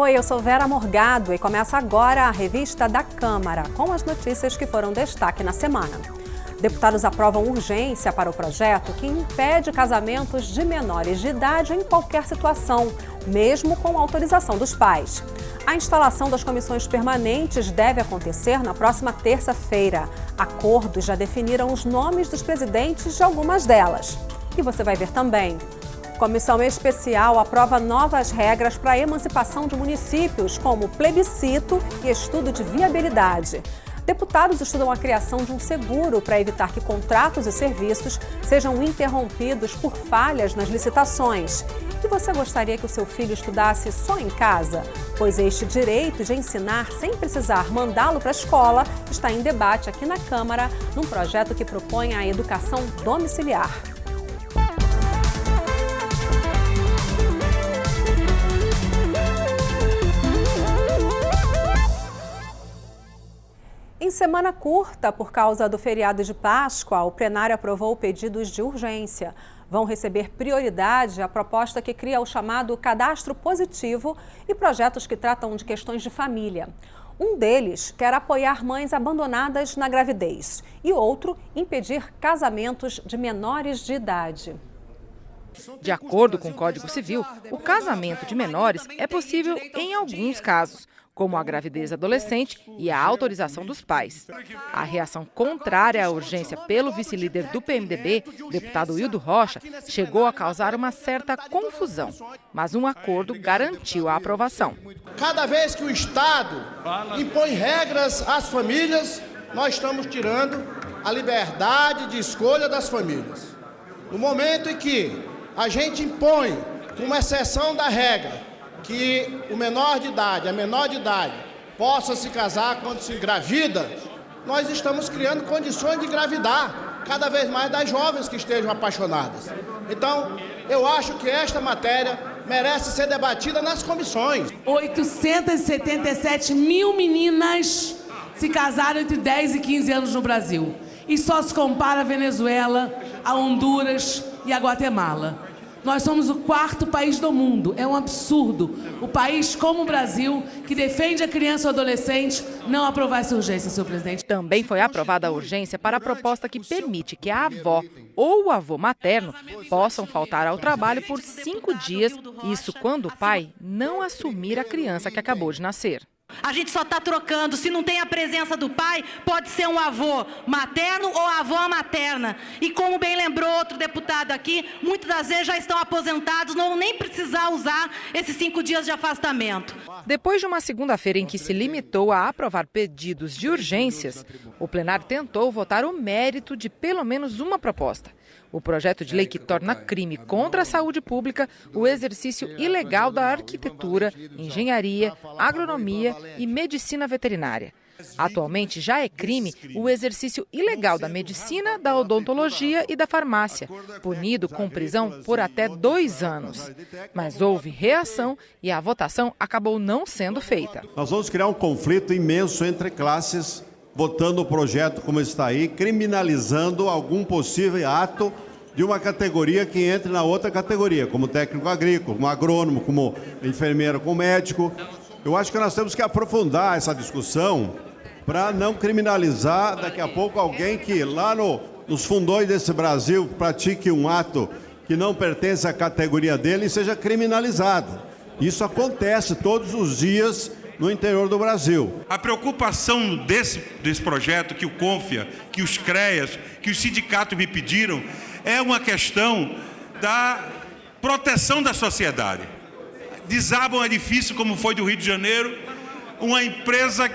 Oi, eu sou Vera Morgado e começa agora a revista da Câmara, com as notícias que foram destaque na semana. Deputados aprovam urgência para o projeto que impede casamentos de menores de idade em qualquer situação, mesmo com autorização dos pais. A instalação das comissões permanentes deve acontecer na próxima terça-feira. Acordos já definiram os nomes dos presidentes de algumas delas. E você vai ver também. Comissão especial aprova novas regras para a emancipação de municípios, como plebiscito e estudo de viabilidade. Deputados estudam a criação de um seguro para evitar que contratos e serviços sejam interrompidos por falhas nas licitações. E você gostaria que o seu filho estudasse só em casa? Pois este direito de ensinar sem precisar mandá-lo para a escola está em debate aqui na Câmara, num projeto que propõe a educação domiciliar. Em semana curta, por causa do feriado de Páscoa, o plenário aprovou pedidos de urgência. Vão receber prioridade a proposta que cria o chamado cadastro positivo e projetos que tratam de questões de família. Um deles quer apoiar mães abandonadas na gravidez e outro impedir casamentos de menores de idade. De acordo com o Código Civil, o casamento de menores é possível em alguns casos, como a gravidez adolescente e a autorização dos pais. A reação contrária à urgência pelo vice-líder do PMDB, deputado Hildo Rocha, chegou a causar uma certa confusão, mas um acordo garantiu a aprovação. Cada vez que o Estado impõe regras às famílias, nós estamos tirando a liberdade de escolha das famílias. No momento em que a gente impõe, como exceção da regra, que o menor de idade, a menor de idade, possa se casar quando se engravida, nós estamos criando condições de engravidar cada vez mais das jovens que estejam apaixonadas. Então, eu acho que esta matéria merece ser debatida nas comissões. 877 mil meninas se casaram entre 10 e 15 anos no Brasil. E só se compara a Venezuela, a Honduras e a Guatemala. Nós somos o quarto país do mundo. É um absurdo o país como o Brasil, que defende a criança ou adolescente, não aprovar essa urgência, senhor presidente. Também foi aprovada a urgência para a proposta que permite que a avó ou o avô materno possam faltar ao trabalho por 5 dias, isso quando o pai não assumir a criança que acabou de nascer. A gente só está trocando, se não tem a presença do pai, pode ser um avô materno ou avó materna. E como bem lembrou outro deputado aqui, muitas das vezes já estão aposentados, não vão nem precisar usar esses 5 dias de afastamento. Depois de uma segunda-feira em que se limitou a aprovar pedidos de urgências, o plenário tentou votar o mérito de pelo menos uma proposta. O projeto de lei que torna crime contra a saúde pública o exercício ilegal da arquitetura, engenharia, agronomia e medicina veterinária. Atualmente já é crime o exercício ilegal da medicina, da odontologia e da farmácia, punido com prisão por até 2 anos. Mas houve reação e a votação acabou não sendo feita. Nós vamos criar um conflito imenso entre classes, votando o projeto como está aí, criminalizando algum possível ato de uma categoria que entre na outra categoria, como técnico agrícola, como agrônomo, como enfermeiro, como médico. Eu acho que nós temos que aprofundar essa discussão para não criminalizar daqui a pouco alguém que lá nos fundões desse Brasil pratique um ato que não pertence à categoria dele e seja criminalizado. Isso acontece todos os dias no interior do Brasil. A preocupação desse projeto que o CONFIA, que os CREAS, que os sindicatos me pediram, é uma questão da proteção da sociedade. Desaba um edifício como foi do Rio de Janeiro, uma empresa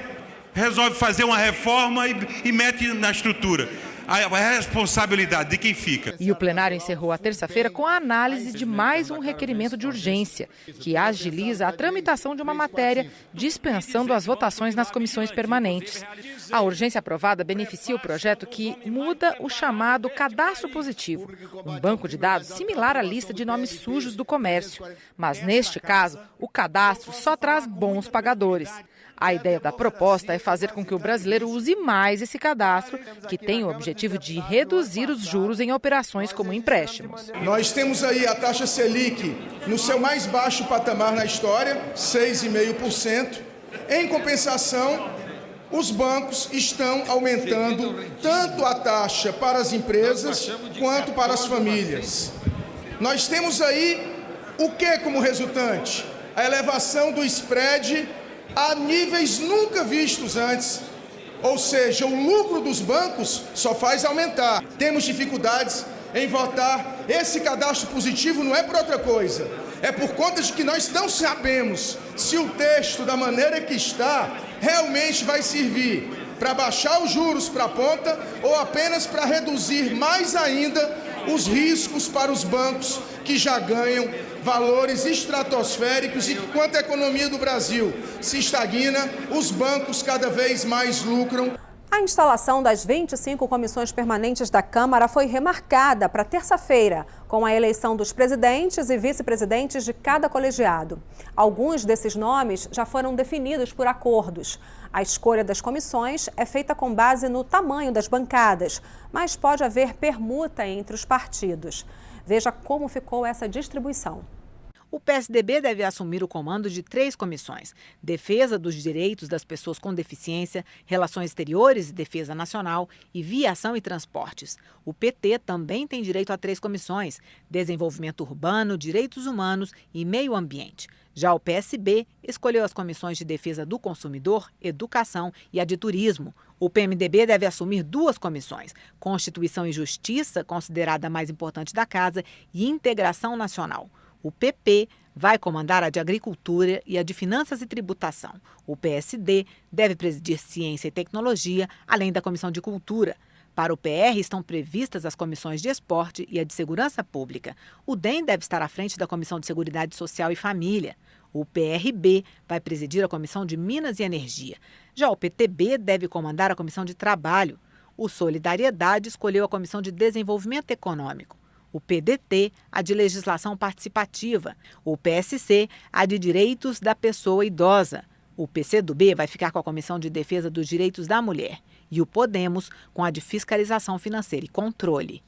resolve fazer uma reforma e mete na estrutura. A responsabilidade de quem fica. E o plenário encerrou a terça-feira com a análise de mais um requerimento de urgência, que agiliza a tramitação de uma matéria, dispensando as votações nas comissões permanentes. A urgência aprovada beneficia o projeto que muda o chamado cadastro positivo, um banco de dados similar à lista de nomes sujos do comércio. Mas, neste caso, o cadastro só traz bons pagadores. A ideia da proposta é fazer com que o brasileiro use mais esse cadastro, que tem o objetivo de reduzir os juros em operações como empréstimos. Nós temos aí a taxa Selic no seu mais baixo patamar na história, 6,5%. Em compensação, os bancos estão aumentando tanto a taxa para as empresas quanto para as famílias. Nós temos aí o que como resultante? A elevação do spread a níveis nunca vistos antes. Ou seja, o lucro dos bancos só faz aumentar. Temos dificuldades em votar. Esse cadastro positivo não é por outra coisa. É por conta de que nós não sabemos se o texto, da maneira que está, realmente vai servir para baixar os juros para a ponta ou apenas para reduzir mais ainda os riscos para os bancos que já ganham valores estratosféricos e que, enquanto a economia do Brasil se estagna, os bancos cada vez mais lucram. A instalação das 25 comissões permanentes da Câmara foi remarcada para terça-feira, com a eleição dos presidentes e vice-presidentes de cada colegiado. Alguns desses nomes já foram definidos por acordos. A escolha das comissões é feita com base no tamanho das bancadas, mas pode haver permuta entre os partidos. Veja como ficou essa distribuição. O PSDB deve assumir o comando de 3 comissões: Defesa dos Direitos das Pessoas com Deficiência, Relações Exteriores e Defesa Nacional e Viação e Transportes. O PT também tem direito a 3 comissões: Desenvolvimento Urbano, Direitos Humanos e Meio Ambiente. Já o PSB escolheu as comissões de Defesa do Consumidor, Educação e a de Turismo. O PMDB deve assumir 2 comissões: Constituição e Justiça, considerada a mais importante da Casa, e Integração Nacional. O PP vai comandar a de Agricultura e a de Finanças e Tributação. O PSD deve presidir Ciência e Tecnologia, além da Comissão de Cultura. Para o PR estão previstas as comissões de Esporte e a de Segurança Pública. O DEM deve estar à frente da Comissão de Seguridade Social e Família. O PRB vai presidir a Comissão de Minas e Energia. Já o PTB deve comandar a Comissão de Trabalho. O Solidariedade escolheu a Comissão de Desenvolvimento Econômico. O PDT, a de Legislação Participativa. O PSC, a de Direitos da Pessoa Idosa. O PCdoB vai ficar com a Comissão de Defesa dos Direitos da Mulher. E o Podemos, com a de Fiscalização Financeira e Controle.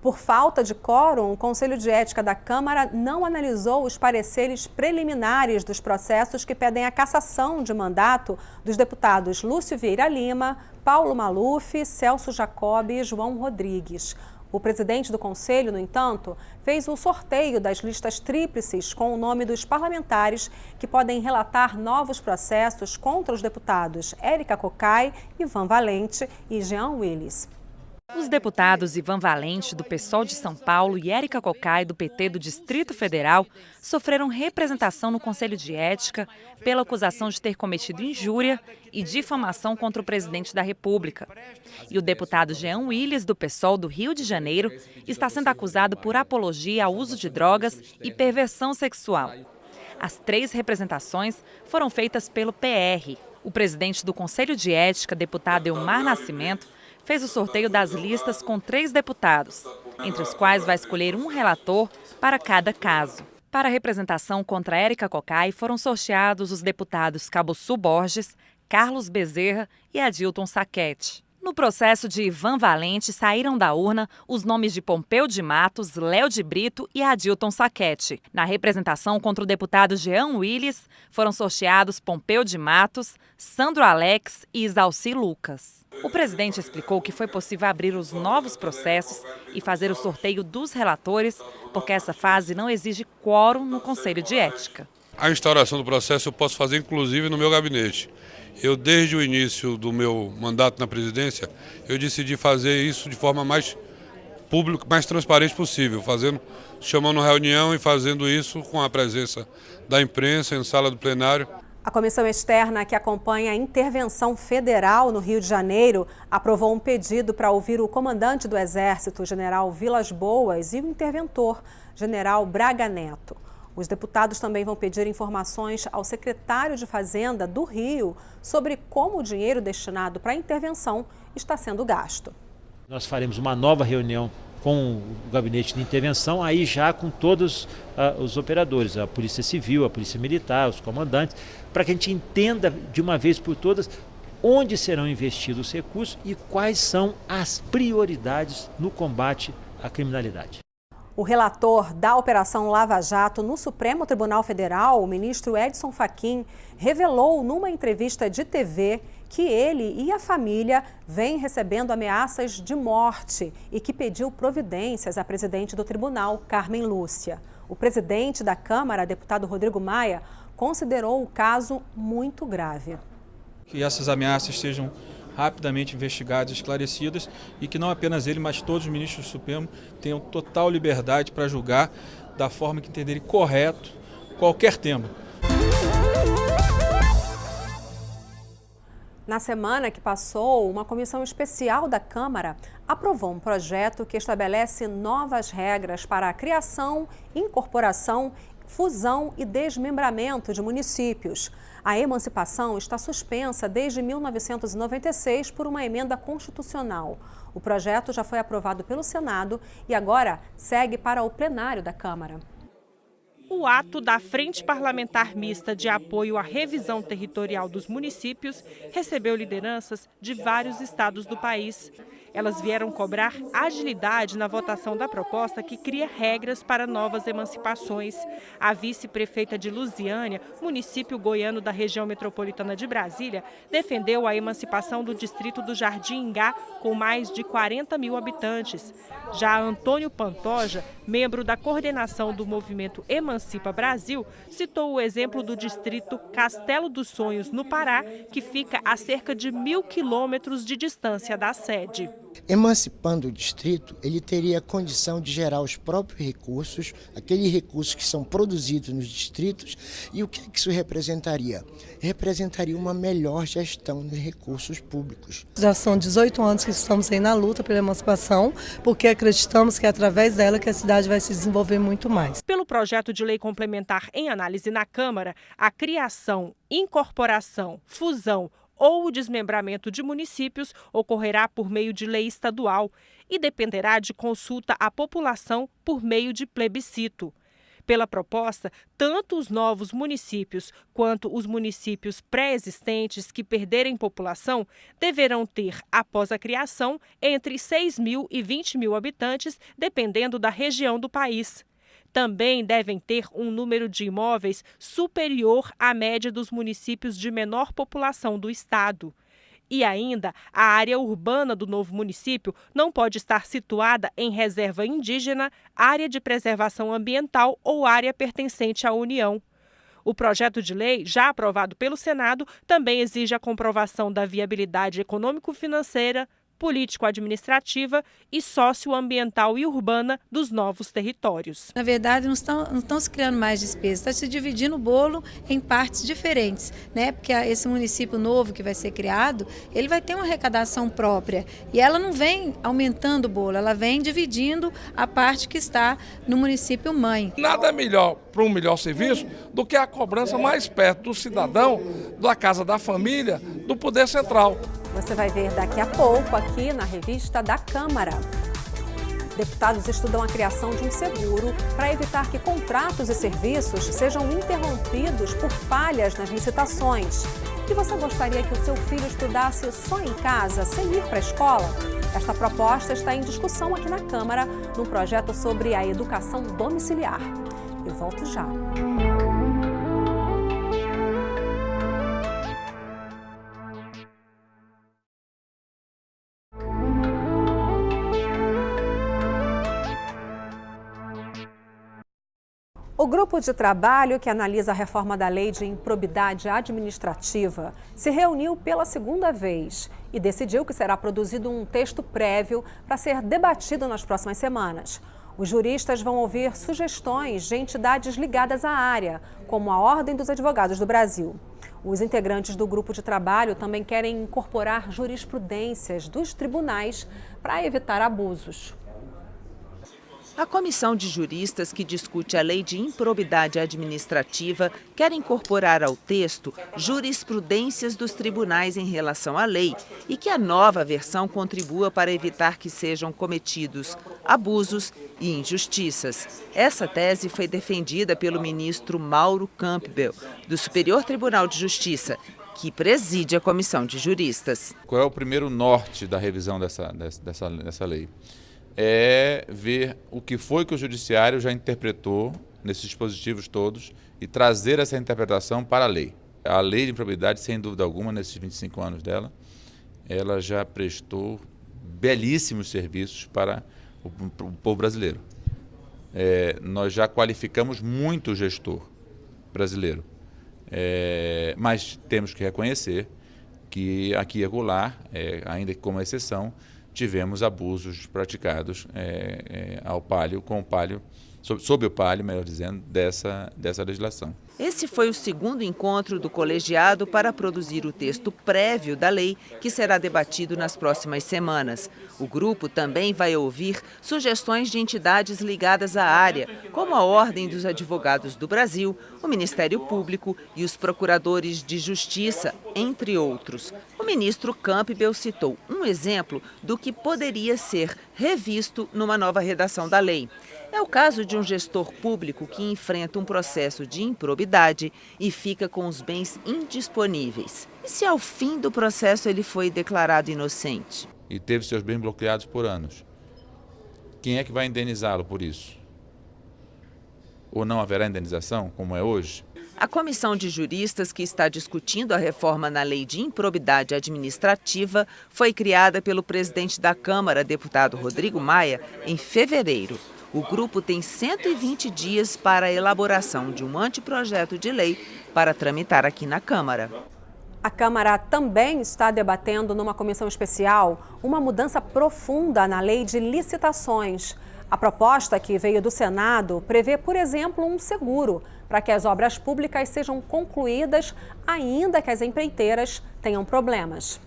Por falta de quórum, o Conselho de Ética da Câmara não analisou os pareceres preliminares dos processos que pedem a cassação de mandato dos deputados Lúcio Vieira Lima, Paulo Maluf, Celso Jacob e João Rodrigues. O presidente do Conselho, no entanto, fez o sorteio das listas tríplices com o nome dos parlamentares que podem relatar novos processos contra os deputados Érica Cocai, Ivan Valente e Jean Willis. Os deputados Ivan Valente, do PSOL de São Paulo, e Érica Cocai, do PT do Distrito Federal, sofreram representação no Conselho de Ética pela acusação de ter cometido injúria e difamação contra o presidente da República. E o deputado Jean Willis, do PSOL do Rio de Janeiro, está sendo acusado por apologia ao uso de drogas e perversão sexual. As 3 representações foram feitas pelo PR. O presidente do Conselho de Ética, deputado Elmar Nascimento, fez o sorteio das listas com 3 deputados, entre os quais vai escolher um relator para cada caso. Para a representação contra Érica Cocai foram sorteados os deputados Cabuçu Borges, Carlos Bezerra e Adilton Sacchetti. No processo de Ivan Valente, saíram da urna os nomes de Pompeu de Matos, Léo de Brito e Adilton Sacchetti. Na representação contra o deputado Jean Willis, foram sorteados Pompeu de Matos, Sandro Alex e Isalci Lucas. O presidente explicou que foi possível abrir os novos processos e fazer o sorteio dos relatores, porque essa fase não exige quórum no Conselho de Ética. A instauração do processo eu posso fazer inclusive no meu gabinete. Eu, desde o início do meu mandato na presidência, eu decidi fazer isso de forma mais pública, mais transparente possível, chamando reunião e fazendo isso com a presença da imprensa em sala do plenário. A comissão externa que acompanha a intervenção federal no Rio de Janeiro aprovou um pedido para ouvir o comandante do Exército, general Vilas Boas, e o interventor, general Braga Neto. Os deputados também vão pedir informações ao secretário de Fazenda do Rio sobre como o dinheiro destinado para a intervenção está sendo gasto. Nós faremos uma nova reunião com o gabinete de intervenção, aí já com todos os operadores, a Polícia Civil, a Polícia Militar, os comandantes, para que a gente entenda de uma vez por todas onde serão investidos os recursos e quais são as prioridades no combate à criminalidade. O relator da Operação Lava Jato no Supremo Tribunal Federal, o ministro Edson Fachin, revelou numa entrevista de TV que ele e a família vêm recebendo ameaças de morte e que pediu providências à presidente do tribunal, Carmen Lúcia. O presidente da Câmara, deputado Rodrigo Maia, considerou o caso muito grave. Que essas ameaças sejam rapidamente investigadas e esclarecidas e que não apenas ele, mas todos os ministros do Supremo tenham total liberdade para julgar da forma que entenderem correto qualquer tema. Na semana que passou, uma comissão especial da Câmara aprovou um projeto que estabelece novas regras para a criação, incorporação, fusão e desmembramento de municípios. A emancipação está suspensa desde 1996 por uma emenda constitucional. O projeto já foi aprovado pelo Senado e agora segue para o plenário da Câmara. O ato da Frente Parlamentar Mista de Apoio à Revisão Territorial dos Municípios recebeu lideranças de vários estados do país. Elas vieram cobrar agilidade na votação da proposta que cria regras para novas emancipações. A vice-prefeita de Lusiânia, município goiano da região metropolitana de Brasília, defendeu a emancipação do distrito do Jardim Ingá, com mais de 40 mil habitantes. Já Antônio Pantoja, membro da coordenação do movimento Emancipa Brasil, citou o exemplo do distrito Castelo dos Sonhos, no Pará, que fica a cerca de 1.000 quilômetros de distância da sede. Emancipando o distrito, ele teria a condição de gerar os próprios recursos, aqueles recursos que são produzidos nos distritos, e o que isso representaria? Representaria uma melhor gestão dos recursos públicos. Já são 18 anos que estamos aí na luta pela emancipação, porque acreditamos que é através dela que a cidade vai se desenvolver muito mais. Pelo projeto de lei complementar em análise na Câmara, a criação, incorporação, fusão ou o desmembramento de municípios ocorrerá por meio de lei estadual e dependerá de consulta à população por meio de plebiscito. Pela proposta, tanto os novos municípios quanto os municípios pré-existentes que perderem população deverão ter, após a criação, entre 6 mil e 20 mil habitantes, dependendo da região do país. Também devem ter um número de imóveis superior à média dos municípios de menor população do estado. E ainda, a área urbana do novo município não pode estar situada em reserva indígena, área de preservação ambiental ou área pertencente à União. O projeto de lei, já aprovado pelo Senado, também exige a comprovação da viabilidade econômico-financeira, político-administrativa e socioambiental e urbana dos novos territórios. Na verdade, não estão se criando mais despesas, está se dividindo o bolo em partes diferentes, né? Porque esse município novo que vai ser criado, ele vai ter uma arrecadação própria e ela não vem aumentando o bolo, ela vem dividindo a parte que está no município mãe. Nada melhor para um melhor serviço do que a cobrança mais perto do cidadão, da casa da família, do poder central. Você vai ver daqui a pouco aqui na revista da Câmara. Deputados estudam a criação de um seguro para evitar que contratos e serviços sejam interrompidos por falhas nas licitações. E você gostaria que o seu filho estudasse só em casa, sem ir para a escola? Esta proposta está em discussão aqui na Câmara, num projeto sobre a educação domiciliar. Eu volto já. O grupo de trabalho que analisa a reforma da lei de improbidade administrativa se reuniu pela segunda vez e decidiu que será produzido um texto prévio para ser debatido nas próximas semanas. Os juristas vão ouvir sugestões de entidades ligadas à área, como a Ordem dos Advogados do Brasil. Os integrantes do grupo de trabalho também querem incorporar jurisprudências dos tribunais para evitar abusos. A comissão de juristas que discute a lei de improbidade administrativa quer incorporar ao texto jurisprudências dos tribunais em relação à lei e que a nova versão contribua para evitar que sejam cometidos abusos e injustiças. Essa tese foi defendida pelo ministro Mauro Campbell, do Superior Tribunal de Justiça, que preside a comissão de juristas. Qual é o primeiro norte da revisão dessa lei? É ver o que foi que o judiciário já interpretou nesses dispositivos todos e trazer essa interpretação para a lei. A lei de improbidade, sem dúvida alguma, nesses 25 anos dela, ela já prestou belíssimos serviços para o povo brasileiro. Nós já qualificamos muito o gestor brasileiro, mas temos que reconhecer que aqui e acolá, ainda que como exceção, tivemos abusos praticados ao Palio, com o Palio, sob o Palio, melhor dizendo, dessa legislação. Esse foi o segundo encontro do colegiado para produzir o texto prévio da lei, que será debatido nas próximas semanas. O grupo também vai ouvir sugestões de entidades ligadas à área, como a Ordem dos Advogados do Brasil, o Ministério Público e os procuradores de Justiça, entre outros. O ministro Campbell citou um exemplo do que poderia ser revisto numa nova redação da lei. É o caso de um gestor público que enfrenta um processo de improbidade e fica com os bens indisponíveis. E se ao fim do processo ele foi declarado inocente? E teve seus bens bloqueados por anos. Quem é que vai indenizá-lo por isso? Ou não haverá indenização, como é hoje? A comissão de juristas que está discutindo a reforma na lei de improbidade administrativa foi criada pelo presidente da Câmara, deputado Rodrigo Maia, em fevereiro. O grupo tem 120 dias para a elaboração de um anteprojeto de lei para tramitar aqui na Câmara. A Câmara também está debatendo numa comissão especial uma mudança profunda na lei de licitações. A proposta que veio do Senado prevê, por exemplo, um seguro para que as obras públicas sejam concluídas ainda que as empreiteiras tenham problemas.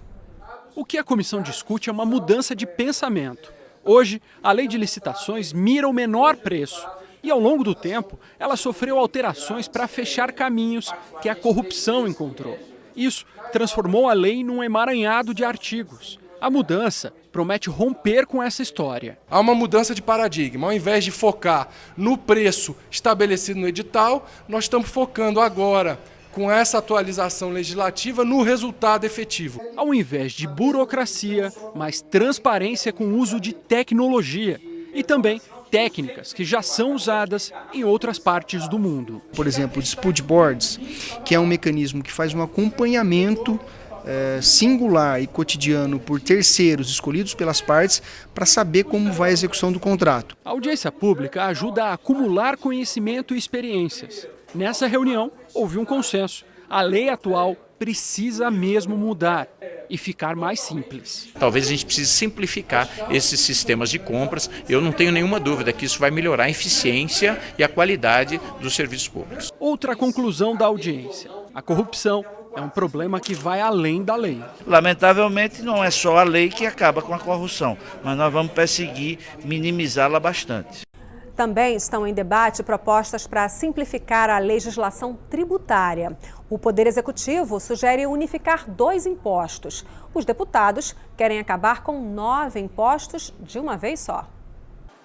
O que a comissão discute é uma mudança de pensamento. Hoje, a lei de licitações mira o menor preço e, ao longo do tempo, ela sofreu alterações para fechar caminhos que a corrupção encontrou. Isso transformou a lei num emaranhado de artigos. A mudança promete romper com essa história. Há uma mudança de paradigma. Ao invés de focar no preço estabelecido no edital, nós estamos focando agora, com essa atualização legislativa, no resultado efetivo. Ao invés de burocracia, mais transparência com o uso de tecnologia e também técnicas que já são usadas em outras partes do mundo. Por exemplo, o Dispute Boards, que é um mecanismo que faz um acompanhamento singular e cotidiano por terceiros escolhidos pelas partes para saber como vai a execução do contrato. A audiência pública ajuda a acumular conhecimento e experiências. Nessa reunião, houve um consenso. A lei atual precisa mesmo mudar e ficar mais simples. Talvez a gente precise simplificar esses sistemas de compras. Eu não tenho nenhuma dúvida que isso vai melhorar a eficiência e a qualidade dos serviços públicos. Outra conclusão da audiência: a corrupção é um problema que vai além da lei. Lamentavelmente, não é só a lei que acaba com a corrupção, mas nós vamos perseguir minimizá-la bastante. Também estão em debate propostas para simplificar a legislação tributária. O Poder Executivo sugere unificar 2 impostos. Os deputados querem acabar com 9 impostos de uma vez só.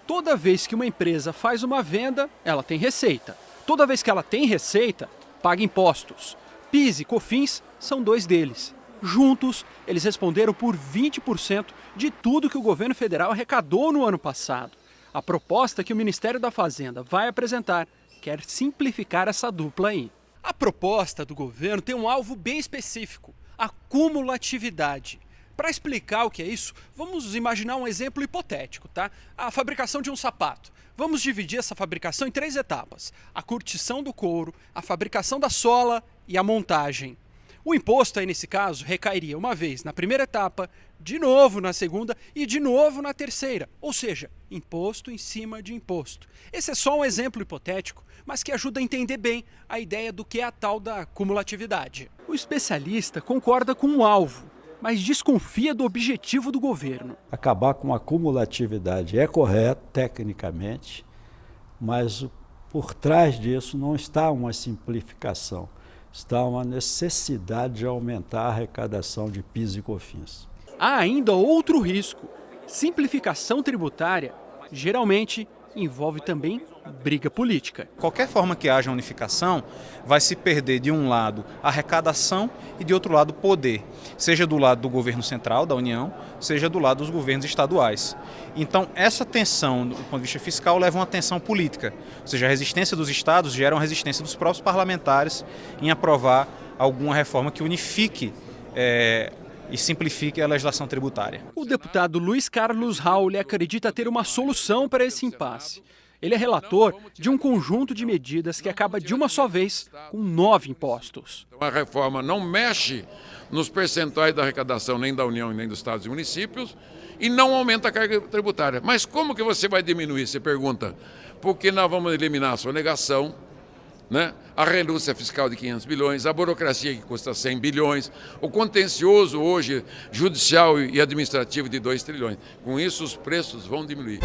Toda vez que uma empresa faz uma venda, ela tem receita. Toda vez que ela tem receita, paga impostos. PIS e COFINS são 2 deles. Juntos, eles responderam por 20% de tudo que o governo federal arrecadou no ano passado. A proposta que o Ministério da Fazenda vai apresentar quer simplificar essa dupla aí. A proposta do governo tem um alvo bem específico: a cumulatividade. Para explicar o que é isso, vamos imaginar um exemplo hipotético, tá? A fabricação de um sapato. Vamos dividir essa fabricação em 3 etapas: a curtição do couro, a fabricação da sola e a montagem. O imposto aí, nesse caso, recairia uma vez na primeira etapa, de novo na segunda e de novo na terceira. Ou seja, imposto em cima de imposto. Esse é só um exemplo hipotético, mas que ajuda a entender bem a ideia do que é a tal da cumulatividade. O especialista concorda com o alvo, mas desconfia do objetivo do governo. Acabar com a cumulatividade é correto tecnicamente, mas por trás disso não está uma simplificação, está uma necessidade de aumentar a arrecadação de PIS e COFINS. Há ainda outro risco. Simplificação tributária geralmente envolve também briga política. Qualquer forma que haja unificação, vai se perder de um lado a arrecadação e de outro lado o poder, seja do lado do governo central, da União, seja do lado dos governos estaduais. Então, essa tensão, do ponto de vista fiscal, leva a uma tensão política, ou seja, a resistência dos estados gera uma resistência dos próprios parlamentares em aprovar alguma reforma que unifique e simplifique a legislação tributária. O deputado Luiz Carlos Raul acredita ter uma solução para esse impasse. Ele é relator de um conjunto de medidas que acaba de uma só vez com 9 impostos. A reforma não mexe nos percentuais da arrecadação nem da União nem dos estados e municípios e não aumenta a carga tributária. Mas como que você vai diminuir? Você pergunta. Porque nós vamos eliminar a sonegação, né? A renúncia fiscal de 500 bilhões, a burocracia que custa 100 bilhões, o contencioso hoje judicial e administrativo de 2 trilhões. Com isso, os preços vão diminuir.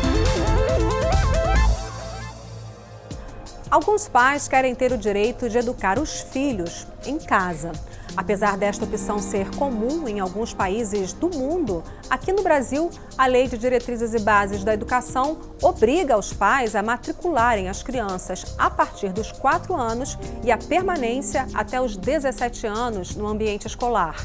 Alguns pais querem ter o direito de educar os filhos em casa. Apesar desta opção ser comum em alguns países do mundo, aqui no Brasil, a Lei de Diretrizes e Bases da Educação obriga os pais a matricularem as crianças a partir dos 4 anos e a permanência até os 17 anos no ambiente escolar.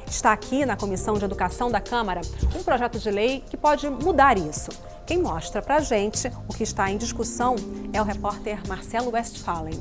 Está aqui na Comissão de Educação da Câmara um projeto de lei que pode mudar isso. Quem mostra pra gente o que está em discussão é o repórter Marcelo Westphalen.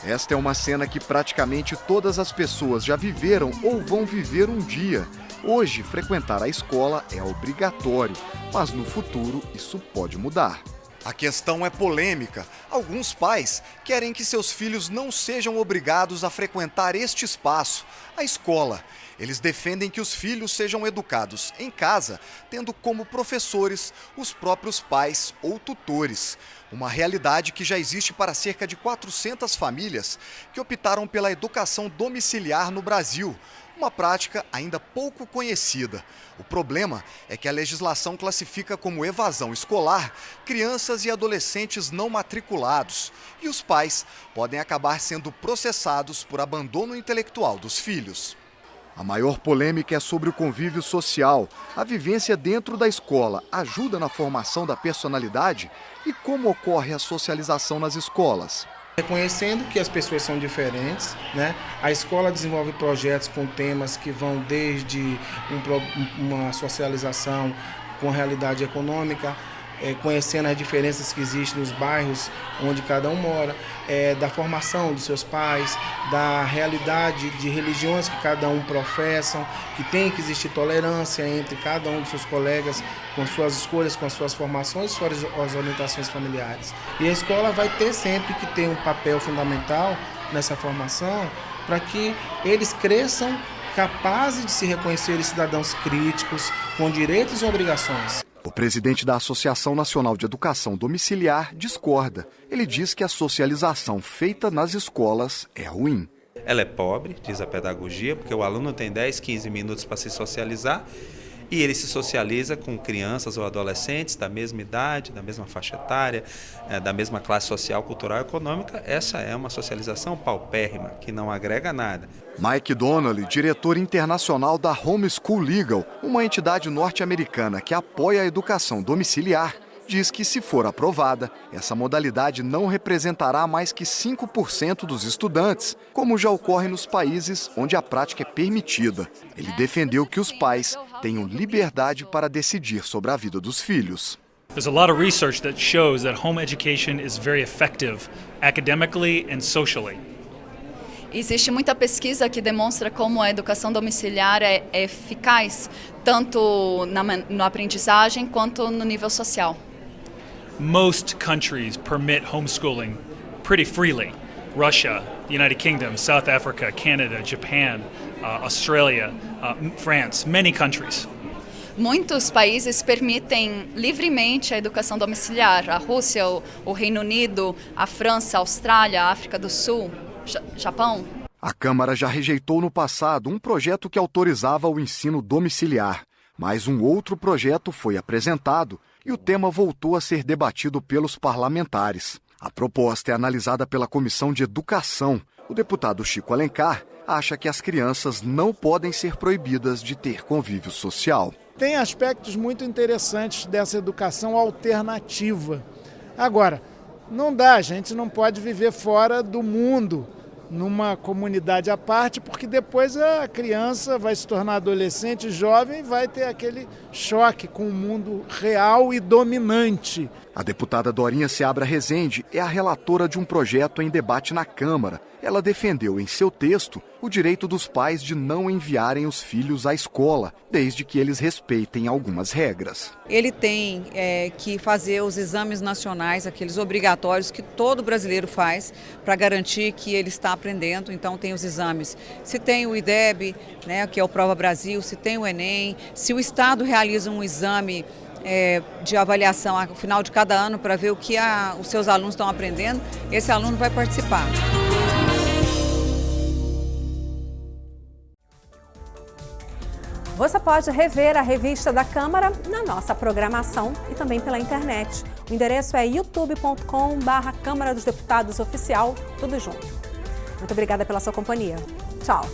Esta é uma cena que praticamente todas as pessoas já viveram ou vão viver um dia. Hoje, frequentar a escola é obrigatório, mas no futuro isso pode mudar. A questão é polêmica. Alguns pais querem que seus filhos não sejam obrigados a frequentar este espaço, a escola. Eles defendem que os filhos sejam educados em casa, tendo como professores os próprios pais ou tutores. Uma realidade que já existe para cerca de 400 famílias que optaram pela educação domiciliar no Brasil. Uma prática ainda pouco conhecida. O problema é que a legislação classifica como evasão escolar crianças e adolescentes não matriculados. E os pais podem acabar sendo processados por abandono intelectual dos filhos. A maior polêmica é sobre o convívio social. A vivência dentro da escola ajuda na formação da personalidade? E como ocorre a socialização nas escolas? Reconhecendo que as pessoas são diferentes, né? A escola desenvolve projetos com temas que vão desde uma socialização com a realidade econômica, conhecendo as diferenças que existem nos bairros onde cada um mora, da formação dos seus pais, da realidade de religiões que cada um professam, que tem que existir tolerância entre cada um dos seus colegas com suas escolhas, com as suas formações, suas orientações familiares. E a escola vai ter sempre que ter um papel fundamental nessa formação para que eles cresçam capazes de se reconhecerem cidadãos críticos, com direitos e obrigações. O presidente da Associação Nacional de Educação Domiciliar discorda. Ele diz que a socialização feita nas escolas é ruim. Ela é pobre, diz a pedagogia, porque o aluno tem 10, 15 minutos para se socializar e ele se socializa com crianças ou adolescentes da mesma idade, da mesma faixa etária, da mesma classe social, cultural e econômica. Essa é uma socialização paupérrima, que não agrega nada. Mike Donnelly, diretor internacional da Homeschool Legal, uma entidade norte-americana que apoia a educação domiciliar, diz que, se for aprovada, essa modalidade não representará mais que 5% dos estudantes, como já ocorre nos países onde a prática é permitida. Ele defendeu que os pais tenham liberdade para decidir sobre a vida dos filhos. There's a lot of research that shows that home education is very effective academically and socially. Existe muita pesquisa que demonstra como a educação domiciliar é eficaz, tanto na aprendizagem quanto no nível social. Most countries permit homeschooling pretty freely. Russia, the United Kingdom, South Africa, Canada, Japan, Australia, France, many countries. Muitos países permitem livremente a educação domiciliar. A Rússia, o Reino Unido, a França, a Austrália, a África do Sul. Japão. A Câmara já rejeitou no passado um projeto que autorizava o ensino domiciliar, mas um outro projeto foi apresentado e o tema voltou a ser debatido pelos parlamentares. A proposta é analisada pela Comissão de Educação. O deputado Chico Alencar acha que as crianças não podem ser proibidas de ter convívio social. Tem aspectos muito interessantes dessa educação alternativa. Agora, não dá, a gente não pode viver fora do mundo, numa comunidade à parte, porque depois a criança vai se tornar adolescente, jovem, e vai ter aquele choque com o mundo real e dominante. A deputada Dorinha Seabra Rezende é a relatora de um projeto em debate na Câmara. Ela defendeu em seu texto o direito dos pais de não enviarem os filhos à escola, desde que eles respeitem algumas regras. Ele tem que fazer os exames nacionais, aqueles obrigatórios que todo brasileiro faz, para garantir que ele está aprendendo. Então tem os exames. Se tem o IDEB, né, que é o Prova Brasil, se tem o Enem, se o Estado realiza um exame de avaliação ao final de cada ano para ver o que os seus alunos estão aprendendo, esse aluno vai participar. Você pode rever a revista da Câmara na nossa programação e também pela internet. O endereço é youtube.com/Câmara dos Deputados Oficial, tudo junto. Muito obrigada pela sua companhia. Tchau.